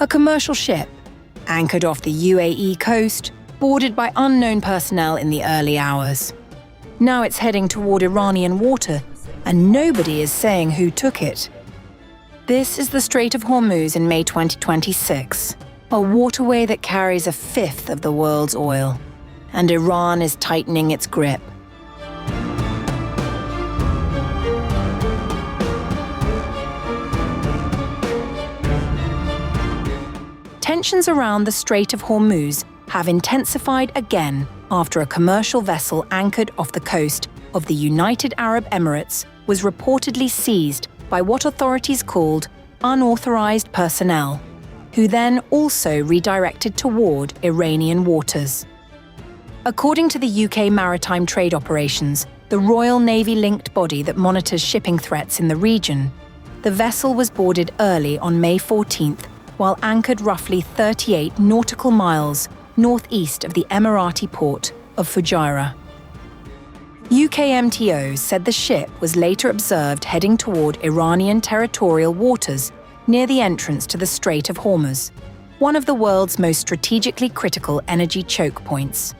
A commercial ship, anchored off the UAE coast, boarded by unknown personnel in the early hours. Now it's heading toward Iranian water, and nobody is saying who took it. This is the Strait of Hormuz in May 2026, a waterway that carries a fifth of the world's oil, and Iran is tightening its grip. Tensions around the Strait of Hormuz have intensified again after a commercial vessel anchored off the coast of the United Arab Emirates was reportedly seized by what authorities called unauthorized personnel, who then also redirected toward Iranian waters. According to the UK Maritime Trade Operations, the Royal Navy-linked body that monitors shipping threats in the region, the vessel was boarded early on May 14th while anchored roughly 38 nautical miles northeast of the Emirati port of Fujairah. UKMTO said the ship was later observed heading toward Iranian territorial waters near the entrance to the Strait of Hormuz, one of the world's most strategically critical energy choke points.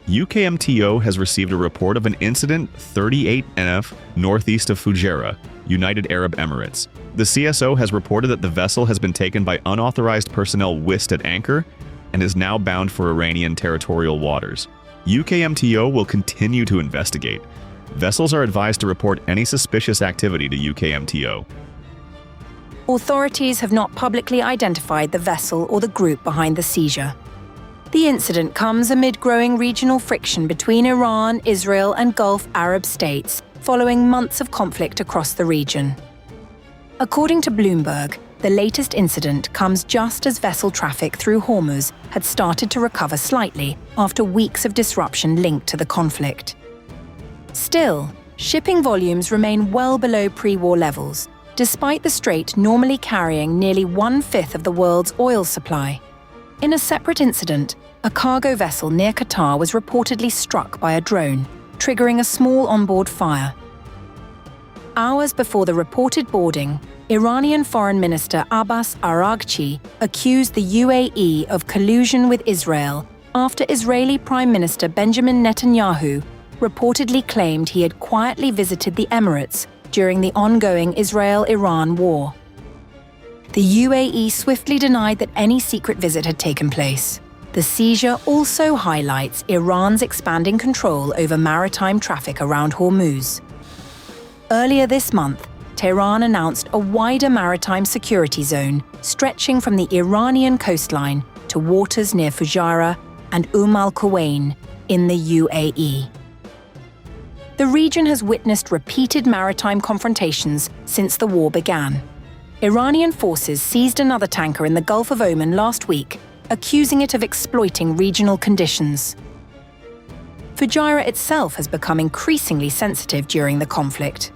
UKMTO has received a report of an incident 38 NF northeast of Fujairah, United Arab Emirates. The CSO has reported that the vessel has been taken by unauthorized personnel whisked at anchor and is now bound for Iranian territorial waters. UKMTO will continue to investigate. Vessels are advised to report any suspicious activity to UKMTO. Authorities have not publicly identified the vessel or the group behind the seizure. The incident comes amid growing regional friction between Iran, Israel, and Gulf Arab states following months of conflict across the region. According to Bloomberg, the latest incident comes just as vessel traffic through Hormuz had started to recover slightly after weeks of disruption linked to the conflict. Still, shipping volumes remain well below pre-war levels, despite the strait normally carrying nearly one-fifth of the world's oil supply. In a separate incident, a cargo vessel near Qatar was reportedly struck by a drone, triggering a small onboard fire. Hours before the reported boarding, Iranian Foreign Minister Abbas Araghchi accused the UAE of collusion with Israel after Israeli Prime Minister Benjamin Netanyahu reportedly claimed he had quietly visited the Emirates during the ongoing Israel-Iran war. The UAE swiftly denied that any secret visit had taken place. The seizure also highlights Iran's expanding control over maritime traffic around Hormuz. Earlier this month, Tehran announced a wider maritime security zone stretching from the Iranian coastline to waters near Fujairah and al-Quwain in the UAE. The region has witnessed repeated maritime confrontations since the war began. Iranian forces seized another tanker in the Gulf of Oman last week, accusing it of exploiting regional conditions. Fujairah itself has become increasingly sensitive during the conflict.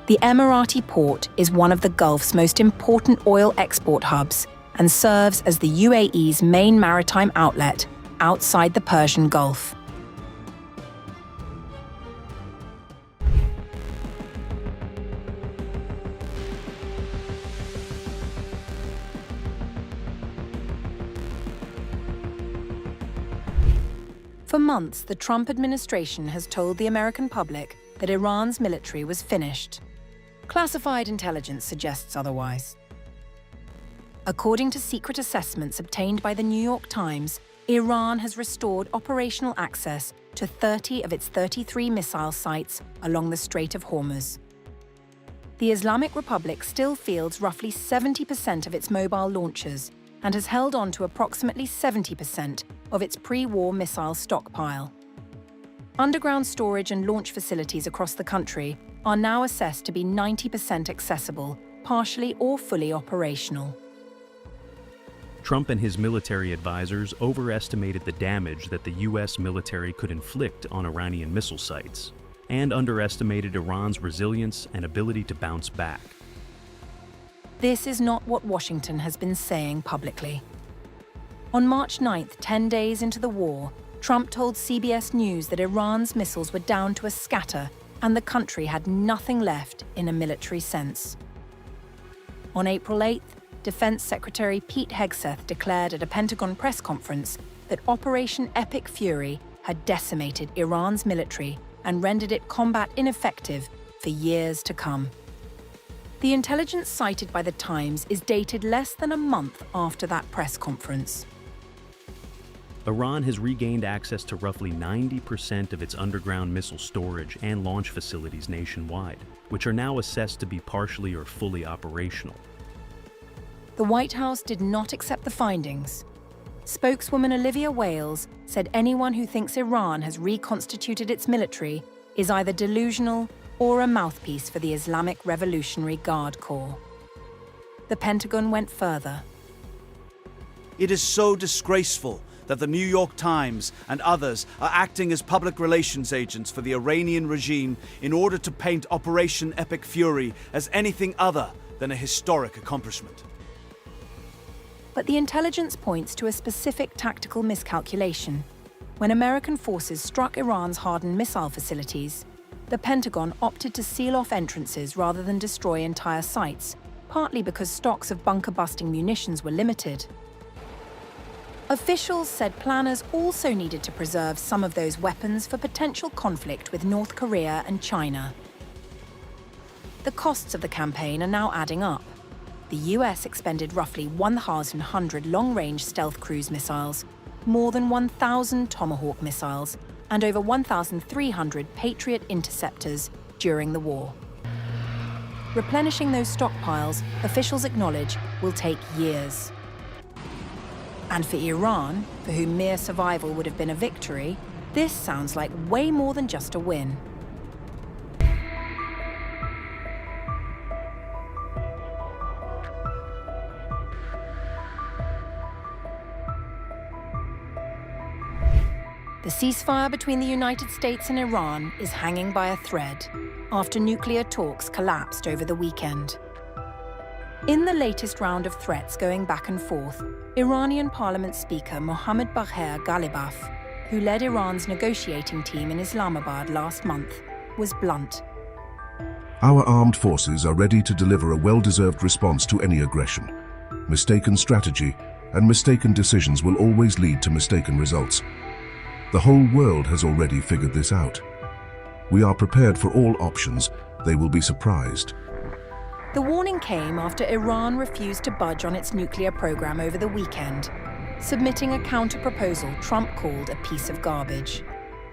The Emirati port is one of the Gulf's most important oil export hubs and serves as the UAE's main maritime outlet outside the Persian Gulf. For months, the Trump administration has told the American public that Iran's military was finished. Classified intelligence suggests otherwise. According to secret assessments obtained by the New York Times, Iran has restored operational access to 30 of its 33 missile sites along the Strait of Hormuz. The Islamic Republic still fields roughly 70% of its mobile launchers and has held on to approximately 70% of its pre-war missile stockpile. Underground storage and launch facilities across the country are now assessed to be 90% accessible, partially or fully operational. Trump and his military advisors overestimated the damage that the U.S. military could inflict on Iranian missile sites, and underestimated Iran's resilience and ability to bounce back. This is not what Washington has been saying publicly. On March 9th, 10 days into the war, Trump told CBS News that Iran's missiles were down to a scatter and the country had nothing left in a military sense. On April 8th, Defense Secretary Pete Hegseth declared at a Pentagon press conference that Operation Epic Fury had decimated Iran's military and rendered it combat ineffective for years to come. The intelligence cited by The Times is dated less than a month after that press conference. Iran has regained access to roughly 90% of its underground missile storage and launch facilities nationwide, which are now assessed to be partially or fully operational. The White House did not accept the findings. Spokeswoman Olivia Wales said anyone who thinks Iran has reconstituted its military is either delusional or a mouthpiece for the Islamic Revolutionary Guard Corps. The Pentagon went further. It is so disgraceful that the New York Times and others are acting as public relations agents for the Iranian regime in order to paint Operation Epic Fury as anything other than a historic accomplishment. But the intelligence points to a specific tactical miscalculation. When American forces struck Iran's hardened missile facilities, the Pentagon opted to seal off entrances rather than destroy entire sites, partly because stocks of bunker-busting munitions were limited. Officials said planners also needed to preserve some of those weapons for potential conflict with North Korea and China. The costs of the campaign are now adding up. The US expended roughly 1,100 long-range stealth cruise missiles, more than 1,000 Tomahawk missiles, and over 1,300 Patriot interceptors during the war. Replenishing those stockpiles, officials acknowledge, will take years. And for Iran, for whom mere survival would have been a victory, this sounds like way more than just a win. The ceasefire between the United States and Iran is hanging by a thread after nuclear talks collapsed over the weekend. In the latest round of threats going back and forth, Iranian Parliament Speaker Mohammad Bagher Ghalibaf, who led Iran's negotiating team in Islamabad last month, was blunt. Our armed forces are ready to deliver a well-deserved response to any aggression. Mistaken strategy and mistaken decisions will always lead to mistaken results. The whole world has already figured this out. We are prepared for all options. They will be surprised. The warning came after Iran refused to budge on its nuclear program over the weekend, submitting a counter-proposal Trump called a piece of garbage.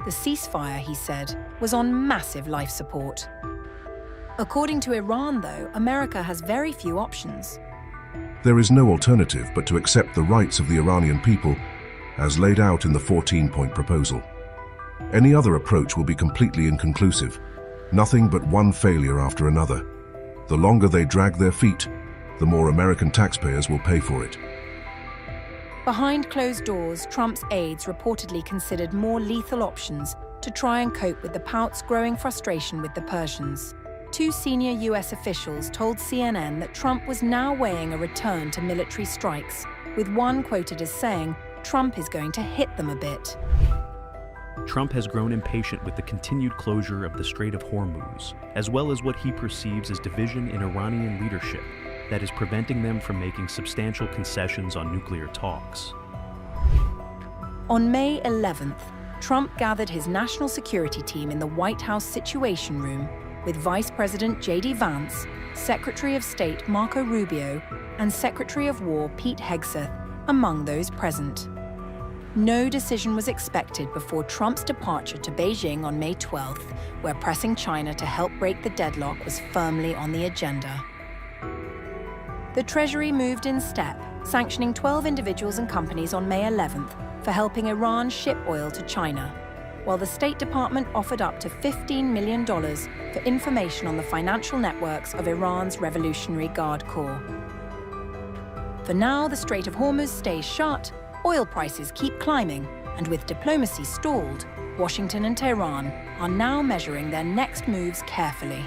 The ceasefire, he said, was on massive life support. According to Iran, though, America has very few options. There is no alternative but to accept the rights of the Iranian people as laid out in the 14-point proposal. Any other approach will be completely inconclusive, nothing but one failure after another. The longer they drag their feet, the more American taxpayers will pay for it. Behind closed doors, Trump's aides reportedly considered more lethal options to try and cope with the Pout's growing frustration with the Persians. Two senior US officials told CNN that Trump was now weighing a return to military strikes, with one quoted as saying, Trump is going to hit them a bit. Trump has grown impatient with the continued closure of the Strait of Hormuz, as well as what he perceives as division in Iranian leadership that is preventing them from making substantial concessions on nuclear talks. On May 11th, Trump gathered his national security team in the White House Situation Room with Vice President J.D. Vance, Secretary of State Marco Rubio, and Secretary of War Pete Hegseth among those present. No decision was expected before Trump's departure to Beijing on May 12th, where pressing China to help break the deadlock was firmly on the agenda. The Treasury moved in step, sanctioning 12 individuals and companies on May 11th for helping Iran ship oil to China, while the State Department offered up to $15 million for information on the financial networks of Iran's Revolutionary Guard Corps. For now, the Strait of Hormuz stays shut, oil prices keep climbing, and with diplomacy stalled, Washington and Tehran are now measuring their next moves carefully.